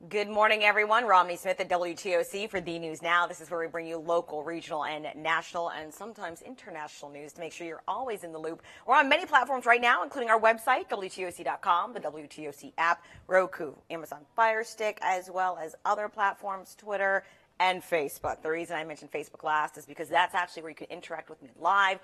Good morning, everyone. Romney Smith at WTOC for the News Now. This is where we bring you local, regional, and national, and sometimes international news to make sure you're always in the loop. We're on many platforms right now, including our website, WTOC.com, the WTOC app, Roku, Amazon Fire Stick, as well as other platforms, Twitter and Facebook. The reason I mentioned Facebook last is because that's actually where you can interact with me live.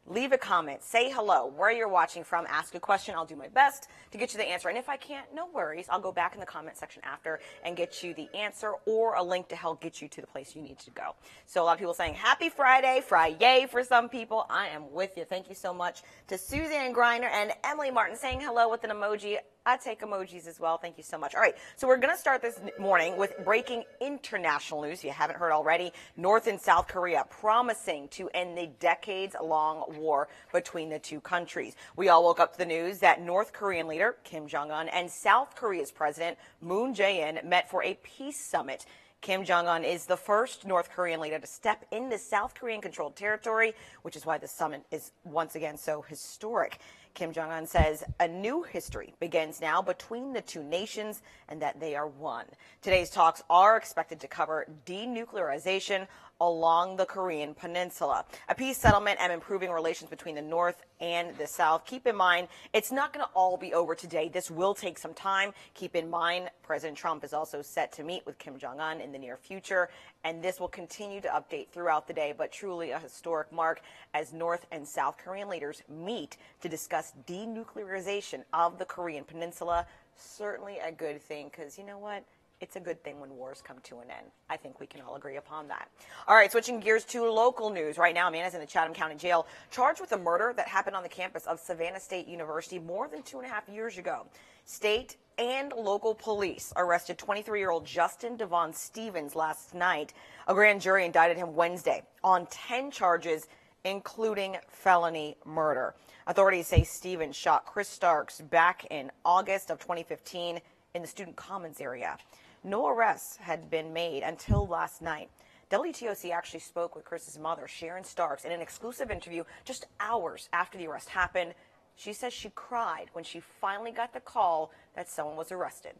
Leave a comment, say hello, where you're watching from, ask a question. I'll do my best to get you the answer. And if I can't, no worries. I'll go back in the comment section after and get you the answer or a link to help get you to the place you need to go. So a lot of people saying happy Friday, Friday for some people. I am with you. Thank you so much to Suzanne Griner and Emily Martin saying hello with an emoji. I take emojis as well. Thank you so much. All right, so we're going to start this morning with breaking international news. If you haven't heard already, North and South Korea promising to end the decades-long war between the two countries. We all woke up to the news that North Korean leader Kim Jong-un and South Korea's President Moon Jae-in met for a peace summit. Kim Jong-un is the first North Korean leader to step into South Korean-controlled territory, which is why the summit is once again so historic. Kim Jong-un says a new history begins now between the two nations and that they are one. Today's talks are expected to cover denuclearization along the Korean peninsula, a peace settlement and improving relations between the North and the South. Keep in mind, it's not going to all be over today. This will take some time. Keep in mind, President Trump is also set to meet with Kim Jong-un in the near future, and this will continue to update throughout the day, but truly a historic mark as North and South Korean leaders meet to discuss denuclearization of the Korean peninsula. Certainly a good thing, because you know what? It's a good thing when wars come to an end. I think we can all agree upon that. All right, switching gears to local news. Right now, a man is in the Chatham County Jail charged with a murder that happened on the campus of Savannah State University more than 2.5 years ago. State and local police arrested 23-year-old Justin Devon Stevens last night. A grand jury indicted him Wednesday on 10 charges, including felony murder. Authorities say Stevens shot Chris Starks back in August of 2015 in the Student Commons area. No arrests had been made until last night. WTOC actually spoke with Chris's mother, Sharon Starks, in an exclusive interview just hours after the arrest happened. She says she cried when she finally got the call that someone was arrested.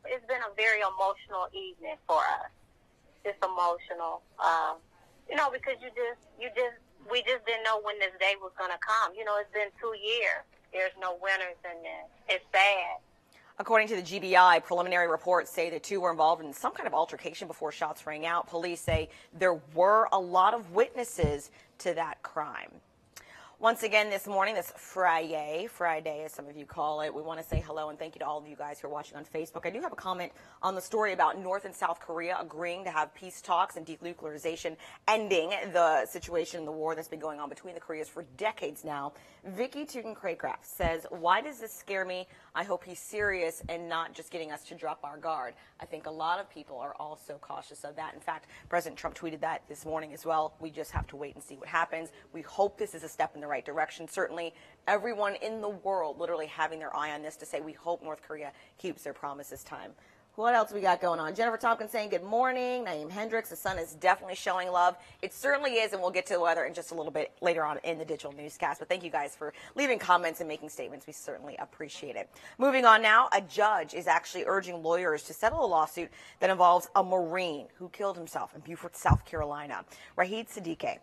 It's been a very emotional evening for us. It's emotional, because we just didn't know when this day was going to come. It's been 2 years. There's no winners in this. It's sad. According to the GBI, preliminary reports say the two were involved in some kind of altercation before shots rang out. Police say there were a lot of witnesses to that crime. Once again this morning, this Friday as some of you call it, we want to say hello and thank you to all of you guys who are watching on Facebook. I do have a comment on the story about North and South Korea agreeing to have peace talks and denuclearization, ending the situation, the war that's been going on between the Koreas for decades now. Vicky Tooten-Craycraft says, why does this scare me? I hope he's serious and not just getting us to drop our guard. I think a lot of people are also cautious of that. In fact, President Trump tweeted that this morning as well. We just have to wait and see what happens. We hope this is a step in the right direction. Certainly, everyone in the world literally having their eye on this to say we hope North Korea keeps their promise this time. What else we got going on? Jennifer Tompkins saying good morning. Naeem Hendricks, the sun is definitely showing love. It certainly is, and we'll get to the weather in just a little bit later on in the digital newscast. But thank you guys for leaving comments and making statements. We certainly appreciate it. Moving on now, a judge is actually urging lawyers to settle a lawsuit that involves a Marine who killed himself in Beaufort, South Carolina. Rahid Siddiqui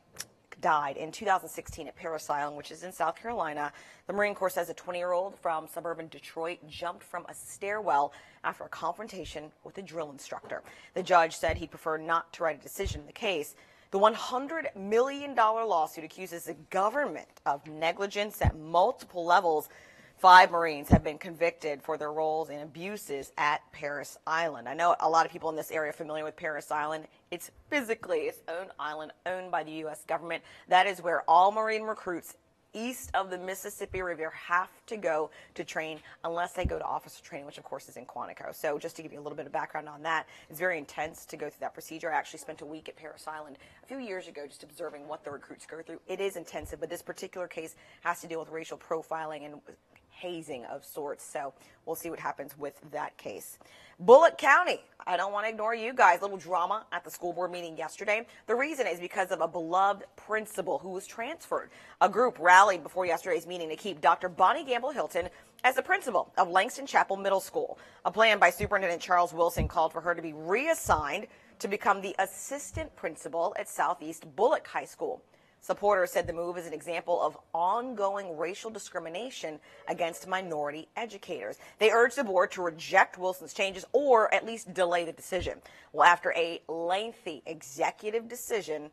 died in 2016 at Parris Island, which is in South Carolina. The Marine Corps says a 20-year-old from suburban Detroit jumped from a stairwell after a confrontation with a drill instructor. The judge said he'd prefer not to write a decision in the case. The $100 million lawsuit accuses the government of negligence at multiple levels. 5 Marines have been convicted for their roles in abuses at Parris Island. I know a lot of people in this area are familiar with Parris Island. It's physically its own island owned by the U.S. government. That is where all Marine recruits east of the Mississippi River have to go to train unless they go to officer training, which of course is in Quantico. So just to give you a little bit of background on that, it's very intense to go through that procedure. I actually spent a week at Parris Island a few years ago just observing what the recruits go through. It is intensive, but this particular case has to deal with racial profiling and hazing of sorts. So we'll see what happens with that case. Bullock County, I don't want to ignore you guys. Little drama at the school board meeting yesterday. The reason is because of a beloved principal who was transferred. A group rallied before yesterday's meeting to keep Dr. Bonnie Gamble Hilton as the principal of Langston Chapel Middle School. A plan by Superintendent Charles Wilson called for her to be reassigned to become the assistant principal at Southeast Bullock High School. Supporters said the move is an example of ongoing racial discrimination against minority educators. They urged the board to reject Wilson's changes or at least delay the decision. Well, after a lengthy executive session,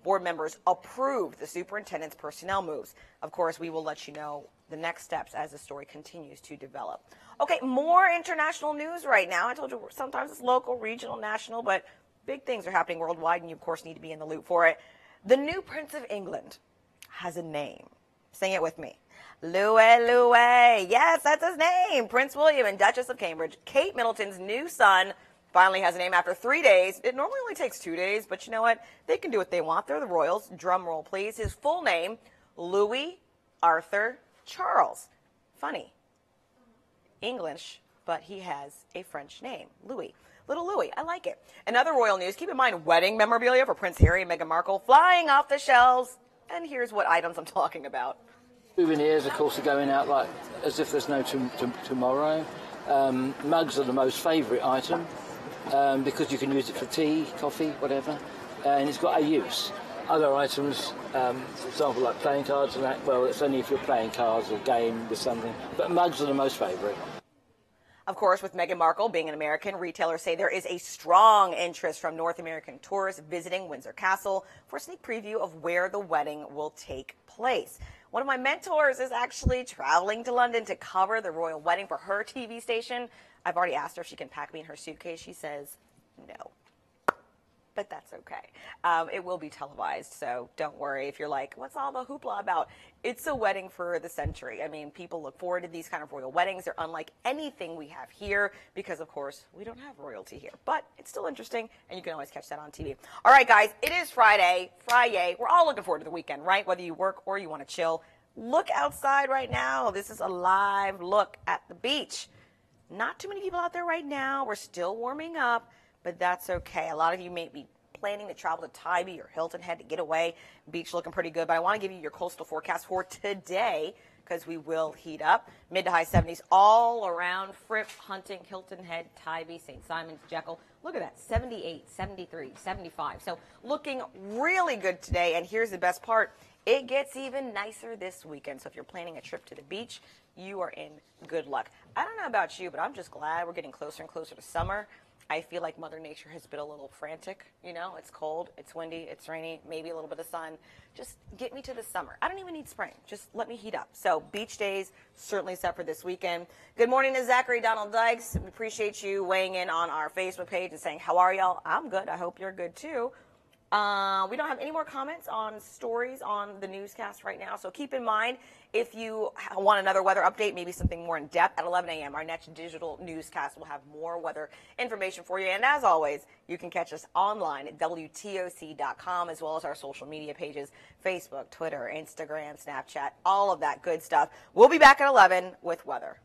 board members approved the superintendent's personnel moves. Of course, we will let you know the next steps as the story continues to develop. Okay, more international news right now. I told you sometimes it's local, regional, national, but big things are happening worldwide, and you, of course, need to be in the loop for it. The new Prince of England has a name. Sing it with me. Louis, Louis. Yes, that's his name. Prince William and Duchess of Cambridge, Kate Middleton's new son, finally has a name after 3 days. It normally only takes 2 days, but you know what? They can do what they want. They're the royals. Drum roll, please. His full name, Louis Arthur Charles. Funny. English, but he has a French name, Louis. Little Louis, I like it. In other royal news, keep in mind wedding memorabilia for Prince Harry and Meghan Markle flying off the shelves. And here's what items I'm talking about. Souvenirs, of course, are going out like as if there's no tomorrow. Mugs are the most favourite item because you can use it for tea, coffee, whatever, and it's got a use. Other items, for example, like playing cards and that, well, it's only if you're playing cards or game with something. But mugs are the most favourite. Of course, with Meghan Markle being an American, retailers say there is a strong interest from North American tourists visiting Windsor Castle for a sneak preview of where the wedding will take place. One of my mentors is actually traveling to London to cover the royal wedding for her TV station. I've already asked her if she can pack me in her suitcase. She says no. But that's okay. It will be televised, so don't worry if you're like, what's all the hoopla about? It's a wedding for the century. I mean, people look forward to these kind of royal weddings. They're unlike anything we have here because, of course, we don't have royalty here. But it's still interesting, and you can always catch that on TV. All right, guys, it is Friday. We're all looking forward to the weekend, right? Whether you work or you want to chill. Look outside right now. This is a live look at the beach. Not too many people out there right now. We're still warming up, but that's okay. A lot of you may be planning to travel to Tybee or Hilton Head to get away. Beach looking pretty good, but I want to give you your coastal forecast for today because we will heat up. Mid to high 70s all around Fripp, Hunting, Hilton Head, Tybee, St. Simons, Jekyll. Look at that, 78, 73, 75. So looking really good today, and here's the best part. It gets even nicer this weekend. So if you're planning a trip to the beach, you are in good luck. I don't know about you, but I'm just glad we're getting closer and closer to summer. I feel like Mother Nature has been a little frantic. You know, it's cold, it's windy, it's rainy, maybe a little bit of sun. Just get me to the summer. I don't even need spring. Just let me heat up. So beach days certainly set for this weekend. Good morning to Zachary Donald Dykes. We appreciate you weighing in on our Facebook page and saying, how are y'all? I'm good. I hope you're good too. We don't have any more comments on stories on the newscast right now, so keep in mind if you want another weather update, maybe something more in depth, at 11 a.m. our next digital newscast will have more weather information for you. And as always, you can catch us online at WTOC.com as well as our social media pages, Facebook, Twitter, Instagram, Snapchat, all of that good stuff. We'll be back at 11 with weather.